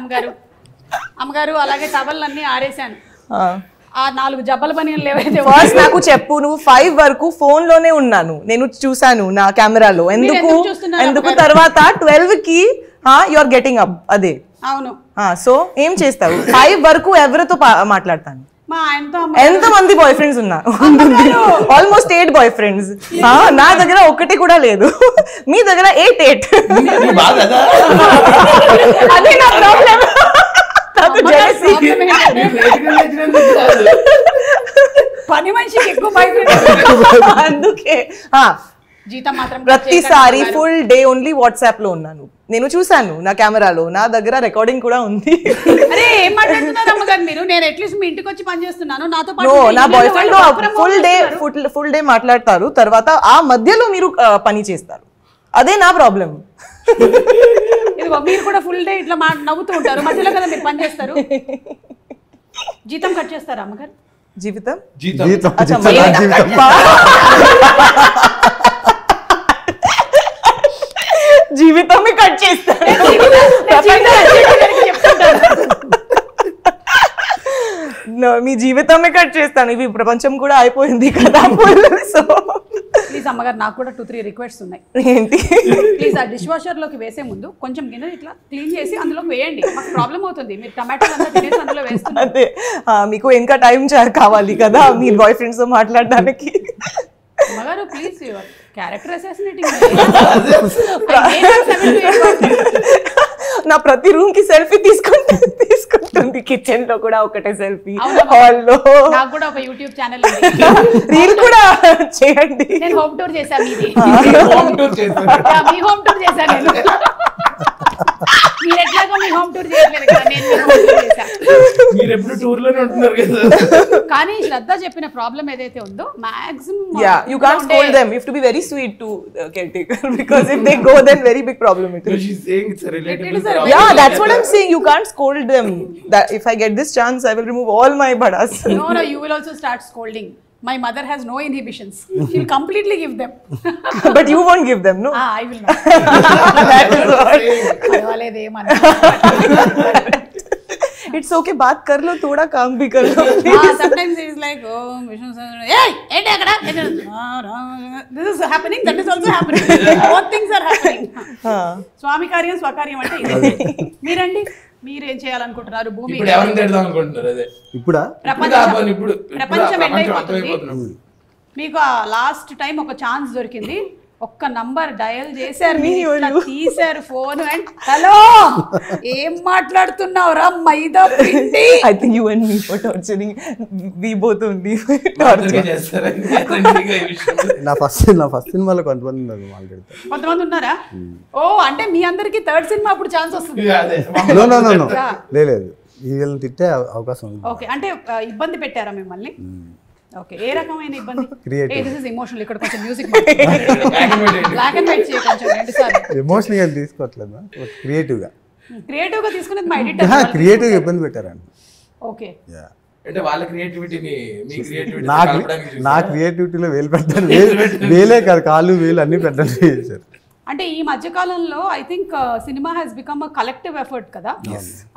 [SPEAKER 2] అమ్మగారు, అలాగే టవల్లన్నీ ఆరేసాను. ఆ 4 జబ్బల బనియన్లు ఏవైతే
[SPEAKER 1] ఫస్ట్ నాకు చెప్పు, నువ్వు 5 వరకు ఫోన్ లోనే ఉన్నాను, నేను చూసాను నా కెమెరాలో. ఎందుకు తర్వాత 12 కి యు ఆర్ గెటింగ్ అప్? అదే
[SPEAKER 2] అవును.
[SPEAKER 1] సో ఏం చేస్తావు? 5 వరకు ఎవరితో మాట్లాడతాను?
[SPEAKER 2] మా ఆయనతో.
[SPEAKER 1] ఎంత మంది బాయ్ ఫ్రెండ్స్ ఉన్నారు? Almost 8 boyfriends. నా దగ్గర ఒకటి కూడా లేదు, మీ దగ్గర 8. అదే నా ప్రాబ్లం.
[SPEAKER 2] పని మనిషికి ఎక్కువ బయట
[SPEAKER 1] అందుకే
[SPEAKER 2] జీతం మాత్రం
[SPEAKER 1] ప్రతిసారి ఫుల్ డే ఓన్లీ వాట్సాప్ లో ఉన్నాను. నేను చూసాను నా కెమెరాలో, నా దగ్గర రికార్డింగ్ కూడా ఉంది.
[SPEAKER 2] అరే ఏం మాట్లాడుతున్నారు అమ్మగారు మీరు? నేను అట్లీస్ట్ మీ ఇంటికి వచ్చి పని చేస్తున్నాను, నాతో పాటు
[SPEAKER 1] నా బాయ్ ఫ్రెండ్ ఫుల్ డే మాట్లాడతారు, తర్వాత ఆ మధ్యలో మీరు పని చేస్తారు. అదే నా ప్రాబ్లం.
[SPEAKER 2] ఇదిగో మీరు కూడా ఫుల్ డే ఇట్లా నవ్వుతూ ఉంటారు, మధ్యలో కదా మీరు పని చేస్తారు. జీతం కట్ చేస్తారా అమ్మగారు?
[SPEAKER 1] జీవితం జీవితమే కట్ చేస్తారు. మీ జీవితమే కట్ చేస్తాను. ఇవి ప్రపంచం కూడా అయిపోయింది కదా. సో
[SPEAKER 2] ప్లీజ్ అమ్మగారు, నాకు కూడా 2-3 రిక్వెస్ట్స్ ఉన్నాయి.
[SPEAKER 1] ఏంటి?
[SPEAKER 2] ప్లీజ్ ఆ డిష్ వాషర్ లోకి వేసే ముందు కొంచెం గిన్నె ఇట్లా క్లీన్ చేసి అందులోకి వేయండి. మాకు ప్రాబ్లం అవుతుంది, మీరు టమాటోలు అంతా తినేసి అందులో వేస్తున్నారు.
[SPEAKER 1] అదే మీకు ఇంకా టైం కావాలి కదా మీ బాయ్ ఫ్రెండ్స్ తో మాట్లాడడానికి.
[SPEAKER 2] అమ్మగారు ప్లీజ్, క్యారెక్టర్ అసాసినేటింగ్.
[SPEAKER 1] నా ప్రతి రూమ్ కి సెల్ఫీ తీసుకుంటుంది, కిచెన్ లో కూడా ఒకటే సెల్ఫీ, హాల్ లో.
[SPEAKER 2] నాకు కూడా ఒక యూట్యూబ్ ఛానల్ ఉంది,
[SPEAKER 1] రీల్ కూడా చేయండి.
[SPEAKER 2] నేను హోమ్ టూర్ చేశాను. మీ
[SPEAKER 3] హోమ్ టూర్
[SPEAKER 2] చేశాను నేను. మీరు ఎట్లాగో మీ హోమ్ టూర్ చేయట్లేదు కదా, నేను మీ హోమ్ టూర్ చేశాను.
[SPEAKER 3] మీరు ఎప్పుడు టూర్ లోనే ఉంటున్నారు కదా.
[SPEAKER 2] కానీ శ్రద్ధ చెప్పిన ప్రాబ్లం ఏదైతే ఉందో maximum
[SPEAKER 1] you can't scold them, you have to be very sweet to caretaker, because if they go then very big problem it is.
[SPEAKER 3] She's saying it's a relatable
[SPEAKER 2] It is a
[SPEAKER 3] problem.
[SPEAKER 1] Yeah, that's what I'm saying, you can't scold them. That if I get this chance I will remove all my badas.
[SPEAKER 2] No, you will also start scolding. My mother has no inhibitions, she'll completely give them.
[SPEAKER 1] But you won't give them, no?
[SPEAKER 2] I will not.
[SPEAKER 1] That is what.
[SPEAKER 2] పర్వాలేదు ఏమన్నా.
[SPEAKER 1] It's okay, baat kar lo, thoda kaam bhi kar lo.
[SPEAKER 2] Sometimes it is like, oh Vishnu sir, hey ఏంటి అక్కడ? This is happening, that is also happening. Both things are happening. స్వామి కార్యం స్వకార్యం అంటే ఇది. మీరండి, మీరు ఏం చేయాలనుకుంటున్నారు? భూమి
[SPEAKER 3] ఇప్పుడు ఎవరిని తిడదాం అనుకుంటున్నారు? అదే
[SPEAKER 4] ఇప్పుడా
[SPEAKER 2] ప్రపంచం ఎండ్ అయిపోతుంది. మీకు ఆ లాస్ట్ టైం ఒక ఛాన్స్ దొరికింది, ఒక్క నంబర్ డయల్ చేశారు, తీశారు ఫోన్ అండ్ హలో ఏం మాట్లాడుతున్నావు రా మైదా పిండి.
[SPEAKER 1] I think you and me for torturing, we both only
[SPEAKER 4] నా ఫస్ట్ సినిమాలో కొంతమంది ఉన్నారు మాట్లాడతారు.
[SPEAKER 2] కొంతమంది ఉన్నారా? ఓ అంటే మీ అందరికి థర్డ్ సినిమా అప్పుడు ఛాన్స్ వస్తుంది.
[SPEAKER 4] నో లేదు, వీళ్ళని తిట్టే అవకాశం ఉంది.
[SPEAKER 2] ఓకే, అంటే ఇబ్బంది పెట్టారా మిమ్మల్ని? ఓకే, ఏ రకమైన ఇబ్బంది? This is emotional. ఇక్కడ కొంచెం మ్యూజిక్ బ్లాక్ అండ్ వైట్ చేయ కొంచెం 2 సార్లు.
[SPEAKER 4] ఎమోషనల్ గా తీసుకోవట్లేదు, క్రియేటివ్ గా
[SPEAKER 2] తీసుకునేది మా ఎడిటర్.
[SPEAKER 4] క్రియేటివ్ గా ఇబ్బంది పెట్టారండి.
[SPEAKER 2] ఓకే,
[SPEAKER 3] అంటే వాళ్ళ క్రియేటివిటీని మీ క్రియేటివిటీ
[SPEAKER 4] నా క్రియేటివిటీలో వేలు పెట్టాను. వేలే కాదు, కాళ్ళు వేలు అన్ని పెట్టాను చేశారు.
[SPEAKER 2] అంటే ఈ మధ్య కాలంలో I think cinema has become a collective effort కదా.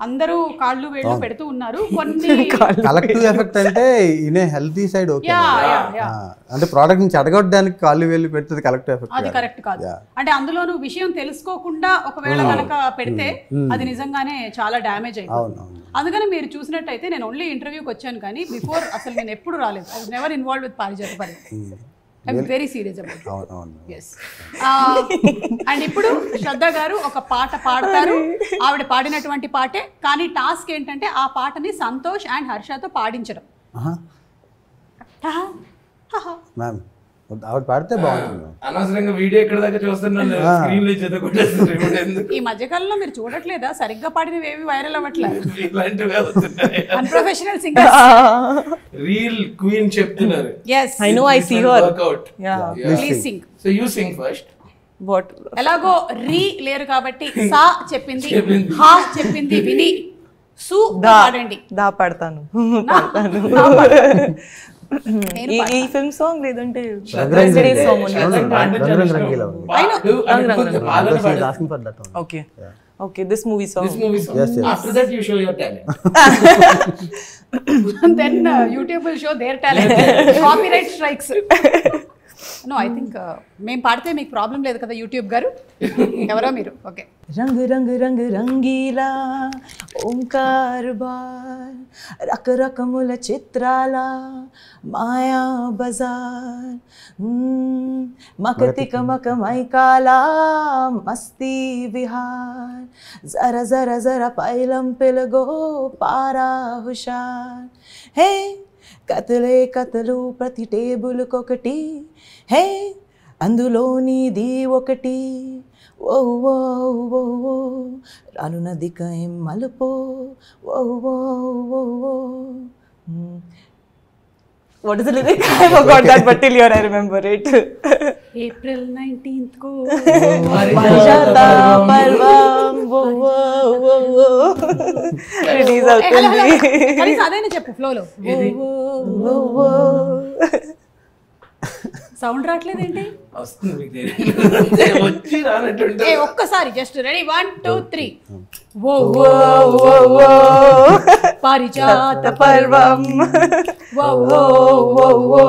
[SPEAKER 2] అందరూ కాళ్ళు వేళ్ళు పెడుతూ ఉన్నారు. కొన్ని
[SPEAKER 4] కలెక్టివ్ ఎఫెక్ట్ అంటే ఇన్ హెల్తీ సైడ్ ఓకే, అంటే ప్రోడక్ట్ నుంచి అడగొట్టడానికి కాళ్ళు వేళ్ళు పెడుతుంది కలెక్టివ్ ఎఫెక్ట్.
[SPEAKER 2] అది కరెక్ట్ కాదు. అంటే అందులోనూ విషయం తెలుసుకోకుండా ఒకవేళ కనుక పెడితే అది నిజంగానే చాలా డ్యామేజ్ అయిపోతుంది. అందుకని మీరు చూసినట్టయితే నేను ఓన్లీ ఇంటర్వ్యూకి వచ్చాను కానీ బిఫోర్ అసలు నేను ఎప్పుడు రాలేదు. I was never involve with పారిజాత పరి. ఐఎమ్ వెరీ సీరియస్ అబౌట్
[SPEAKER 4] అవును అవును
[SPEAKER 2] ఎస్. అండ్ ఇప్పుడు శ్రద్ధ గారు ఒక పాట పాడతారు, ఆవిడ పాడినటువంటి పాటే, కానీ టాస్క్ ఏంటంటే ఆ పాటని సంతోష్ అండ్ హర్షతో పాడించడం.
[SPEAKER 4] మ్యామ్ ఆవిడ పాడితే బాగుంటుంది.
[SPEAKER 3] అనవసరంగా వీడియో ఎక్కడ దాకా చూస్తున్నాను, స్క్రీన్ లో చేత కొట్టేస్తుంది.
[SPEAKER 2] ఈ మధ్యకాలంలో మీరు చూడట్లేదా, సరిగ్గా పాడినవి ఏవి వైరల్ అవ్వట్లేదు,
[SPEAKER 3] ఇలాంటివి అవుతున్నాయి.
[SPEAKER 2] Unprofessional singers.
[SPEAKER 3] రీల్ క్వీన్ చెప్తున్నారు.
[SPEAKER 2] yes
[SPEAKER 1] I know, I see her.
[SPEAKER 3] Workout.
[SPEAKER 1] Yeah.
[SPEAKER 2] Please sing.
[SPEAKER 3] So you sing first.
[SPEAKER 1] What?
[SPEAKER 2] ఎలాగో రీ లేరు కాబట్టి సా చెప్పింది,
[SPEAKER 3] చెప్పింది.
[SPEAKER 2] హా చెప్పింది విని సు
[SPEAKER 1] Da.
[SPEAKER 2] పాడండి.
[SPEAKER 1] Da padtanu.
[SPEAKER 2] నా పాడతాను. నేను
[SPEAKER 1] ఈ ఫిల్మ్ సాంగ్ లేదంటే
[SPEAKER 4] రంగ్ రంగ్
[SPEAKER 1] సాంగ్
[SPEAKER 4] రంగీలా ఉంది. Asking for that one.
[SPEAKER 1] Okay okay this movie song.
[SPEAKER 3] This movie song.
[SPEAKER 4] Yes, yes.
[SPEAKER 3] After that you show your talent.
[SPEAKER 2] Then YouTube will show their talent. Copyright strikes. No I think మేము పాడితే మీకు problem లేదు కదా YouTube గారు, ఎవరో మీరు. Okay.
[SPEAKER 1] रंग रंग रंग रंगीला ओंकार बार रक रकमुल चित्राला माया बजार मकतिक मक मैकाला मस्ती विहार जरा जरा जरा पैलम पिलगो पारा हुशार हे कतले कतलू प्रति टेबुल कोकटी हे అందులోనిది ఒకటి ఓ ఓ ఓ ఓ రాను నదిక ఏం మలుపో ఓ ఓ ఓ ఓ. What is the lyric? I forgot that, but till here I remember it.
[SPEAKER 2] April 19th को
[SPEAKER 1] పారిజాత పర్వం ఓ ఓ ఓ ఓ రిలీజ్ అవుతుంది.
[SPEAKER 2] కనీసం అదైనా చెప్పు ఫ్లోలో.
[SPEAKER 1] ఓ ఓ
[SPEAKER 2] సౌండ్ రావట్లేదు ఏంటి?
[SPEAKER 3] వస్తుంది మీకు తెలియదు. వచ్చి రానట్టు
[SPEAKER 2] ఏ ఒక్కసారి జస్ట్ రెడీ 1 2 3. ఓ
[SPEAKER 1] ఓ ఓ ఓ
[SPEAKER 2] పారిజాత
[SPEAKER 1] పర్వం
[SPEAKER 2] ఓ ఓ ఓ ఓ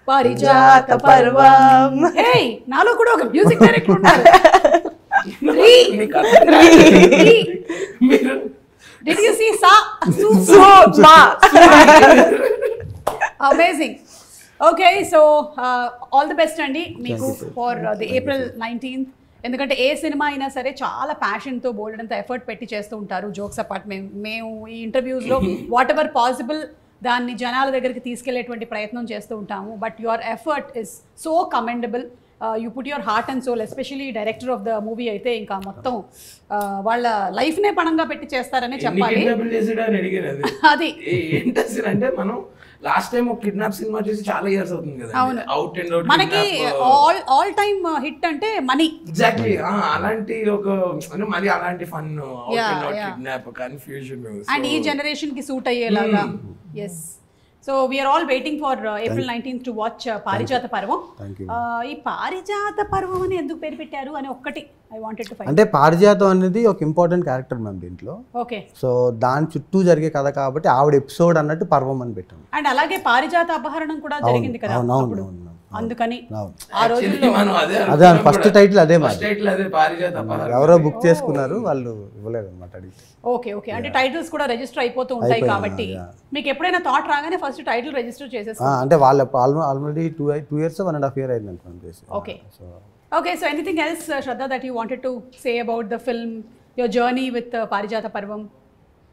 [SPEAKER 2] పారిజాత పర్వం. హే నాలో కూడా ఒక మ్యూజిక్ డైరెక్టర్ ఉన్నారు.
[SPEAKER 3] మీరు
[SPEAKER 2] Did you see sa su
[SPEAKER 1] so మా
[SPEAKER 2] amazing. Okay so all the best అండి మీకు ఫర్ ది April 19th. ఎందుకంటే ఏ సినిమా అయినా సరే చాలా ప్యాషన్తో బోల్డంత ఎఫర్ట్ పెట్టి చేస్తూ ఉంటారు. జోక్స్ అపార్ట్ మేము ఈ ఇంటర్వ్యూస్లో వాట్ ఎవర్ పాసిబుల్ దాన్ని జనాల దగ్గరికి తీసుకెళ్లేటువంటి ప్రయత్నం చేస్తూ ఉంటాము. But your effort is so commendable. You put your heart and soul. Especially director of the movie అయితే ఇంకా మొత్తం వాళ్ళ లైఫ్నే పణంగా పెట్టి చేస్తారనే చెప్పాలి. అది
[SPEAKER 3] ఏంటి అంటే మనం లాస్ట్ టైం ఒక కిడ్నాప్ సినిమా చూసి చాలా ఇయర్స్ అవుతుంది కదా.
[SPEAKER 2] అవును.
[SPEAKER 3] అవుట్ అండ్ అవుట్
[SPEAKER 2] మనకి ఆల్ టైమ్ హిట్ అంటే మనీ.
[SPEAKER 3] ఎగ్జాక్ట్లీ అలాంటి ఒక మరి అలాంటి ఫన్ కిడ్నాప్ కన్ఫ్యూజన్
[SPEAKER 2] అండ్ ఈ జనరేషన్ కి సూట్ అయ్యేలాగా. Yes. So we are all waiting for April 19th to watch Parijatha Parvam. ఈ పారిజాత పర్వం అని ఎందుకు పేరు పెట్టారు అని ఒక్కటి ఐ వాంటెడ్ టు ఫైండ్.
[SPEAKER 4] అంటే పారిజాతం అనేది ఒక ఇంపార్టెంట్ క్యారెక్టర్ మ్యామ్ దీంట్లో.
[SPEAKER 2] ఓకే.
[SPEAKER 4] సో దాని చుట్టూ జరిగే కథ కాబట్టి ఆవిడ ఎపిసోడ్ అన్నట్టు పర్వం అని పెట్టాం.
[SPEAKER 2] అండ్ అలాగే పారిజాత అపహరణం కూడా జరిగింది కదా అప్పుడు. అందుకని ఆ రోజుల్లో
[SPEAKER 4] అదే ఫస్ట్ టైటిల్ అదే మరి.
[SPEAKER 3] పారిజాత
[SPEAKER 4] ఎవరో బుక్ చేసుకున్నారు, వాళ్ళు ఇవ్వలేదు అనమాట అడిగితే.
[SPEAKER 2] Okay okay. అంటే టైటిల్స్ కూడా రిజిస్టర్ అయిపోతూ ఉంటాయి కాబట్టి మీకు ఎప్పుడైనా థాట్ రాగానే ఫస్ట్ టైటిల్ రిజిస్టర్ చేసేస్తారు.
[SPEAKER 4] అంటే వాళ్ళ ఆల్రెడీ 2 years 1.5 years అయింది అనుకోండి చేసి.
[SPEAKER 2] Okay okay. So anything else Shraddha that you wanted to say about the film, your journey with పారిజాత పర్వం?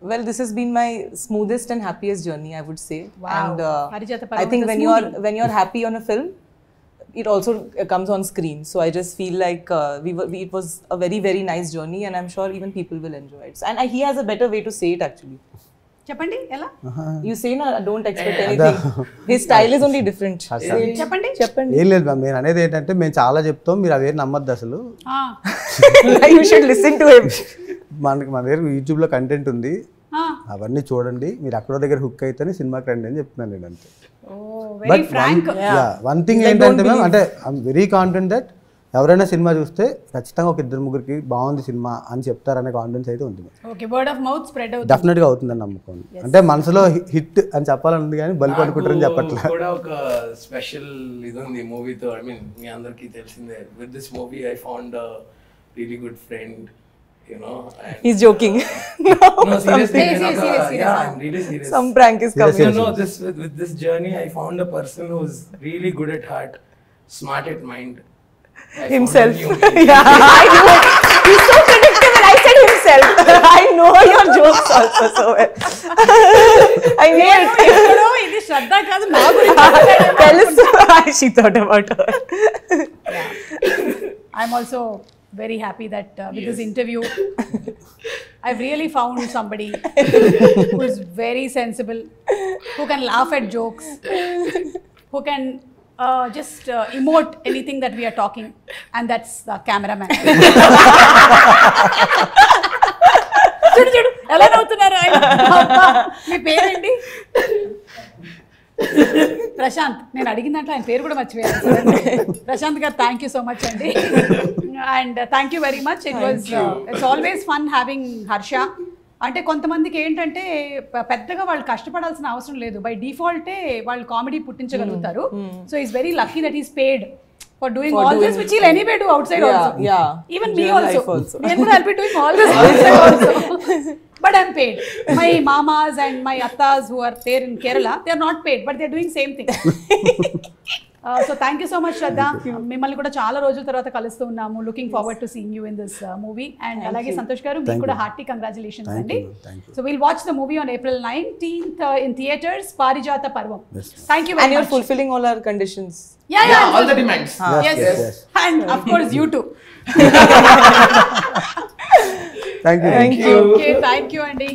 [SPEAKER 1] Well, this has been my smoothest and happiest journey, I would say.
[SPEAKER 2] Wow.
[SPEAKER 1] And
[SPEAKER 2] Parijata Parvam
[SPEAKER 1] I think
[SPEAKER 2] is a
[SPEAKER 1] when you're happy on a film, it also comes on screen. So I just feel like it was a very very nice journey, and I'm sure even people will enjoy it. And he has a better way to say it actually.
[SPEAKER 2] చెప్పండి ఎలా?
[SPEAKER 1] You say no, don't expect anything. His style is only different.
[SPEAKER 2] చెప్పండి
[SPEAKER 1] చెప్పండి.
[SPEAKER 4] ఏం లేదు ma'am, నేను అనేది ఏంటంటే మేము చాలా చెప్తాం, మీరు అవేం నమ్మద్దు అసలు.
[SPEAKER 1] You should listen to him.
[SPEAKER 4] మన దగ్గర యూట్యూబ్లో కంటెంట్ ఉంది, అవన్నీ చూడండి, మీరు అక్కడ దగ్గర హుక్ అయితేనే సినిమాకి రండి అని చెప్తున్నాను నేను అంతే.
[SPEAKER 2] Very frank.
[SPEAKER 4] వన్ థింగ్ ఏంటంటే మ్యామ్, అంటే ఐఎమ్ వెరీ కాన్ఫిడెంట్ దట్ ఎవరైనా సినిమా చూస్తే ఖచ్చితంగా ఒక 2-3 బాగుంది సినిమా అని చెప్తారనే కాన్ఫిడెన్స్ అయితే ఉంది.
[SPEAKER 2] Okay. Word of mouth spread అవుతుంది.
[SPEAKER 4] డెఫినెట్ గా అవుతుందని నమ్మకం. అంటే మనసులో హిట్ అని చెప్పాలని కానీ బలి పడుకుంటారని చెప్పట్లేదు.
[SPEAKER 3] కూడా ఒక స్పెషల్ ఇది ఉంది మూవీతో. ఐ మీన్ మీ అందరికీ తెలిసిందే, with this movie I found really good friend you know. And,
[SPEAKER 1] He's joking.
[SPEAKER 3] no, seriously.
[SPEAKER 2] Serious.
[SPEAKER 3] Yeah, I'm really serious.
[SPEAKER 1] Some prank is coming.
[SPEAKER 3] You know, with this journey, I found a person who's really good at heart, smart at mind. I found a
[SPEAKER 1] Himself.
[SPEAKER 3] new me.
[SPEAKER 1] Yeah, I knew it. He's so predictable. I said himself. I know your jokes also so well. I knew it.
[SPEAKER 2] ఎక్కడో ఇది శ్రద్ధ కాదు నా గురించి
[SPEAKER 1] తెలుసు. She thought about her.
[SPEAKER 2] I'm also very happy that with this interview, I've really found somebody who is very sensible, who can laugh at jokes, who can just emote anything that we are talking, and that's the cameraman. చూడు చూడు ఎలా నవ్వుతున్నారు ఆయన. అబ్బా, మీ పేరేంటి? ప్రశాంత్. నేను అడిగిన దాంట్లో ఆయన పేరు కూడా మర్చిపోయాను. ప్రశాంత్ గారు, థ్యాంక్ యూ సో మచ్ అండి. And thank you very much. It's always fun having Harsha. అంటే కొంతమందికి ఏంటంటే పెద్దగా వాళ్ళు కష్టపడాల్సిన అవసరం లేదు, బై డిఫాల్టే వాళ్ళు కామెడీ పుట్టించగలుగుతారు. So he's very lucky that he's paid for doing all this, which he'll anyway do outside also.
[SPEAKER 1] Yeah.
[SPEAKER 2] Even me also. I'll be doing all this outside also. But I'm paid. My mamas and my attas who are there in Kerala, they are not paid, but they are doing same thing. So thank you so much, Shraddha. మిమ్మల్ని కూడా చాలా రోజుల తర్వాత కలుస్తూ ఉన్నాము. Looking forward to seeing you in this movie. And అలాగే సంతోష్ గారు, మీకు కూడా హార్టీ కంగ్రాచులేషన్స్ అండి. So will watch the movie on April 19th in theatres, పారిజాత పర్వం. Thank you very much.
[SPEAKER 1] And you're fulfilling all our conditions.
[SPEAKER 2] Yeah,
[SPEAKER 3] all the demands.
[SPEAKER 2] Yes. And of course you too.
[SPEAKER 4] Thank you.
[SPEAKER 1] Thank you.
[SPEAKER 2] Okay, thank you, Andy.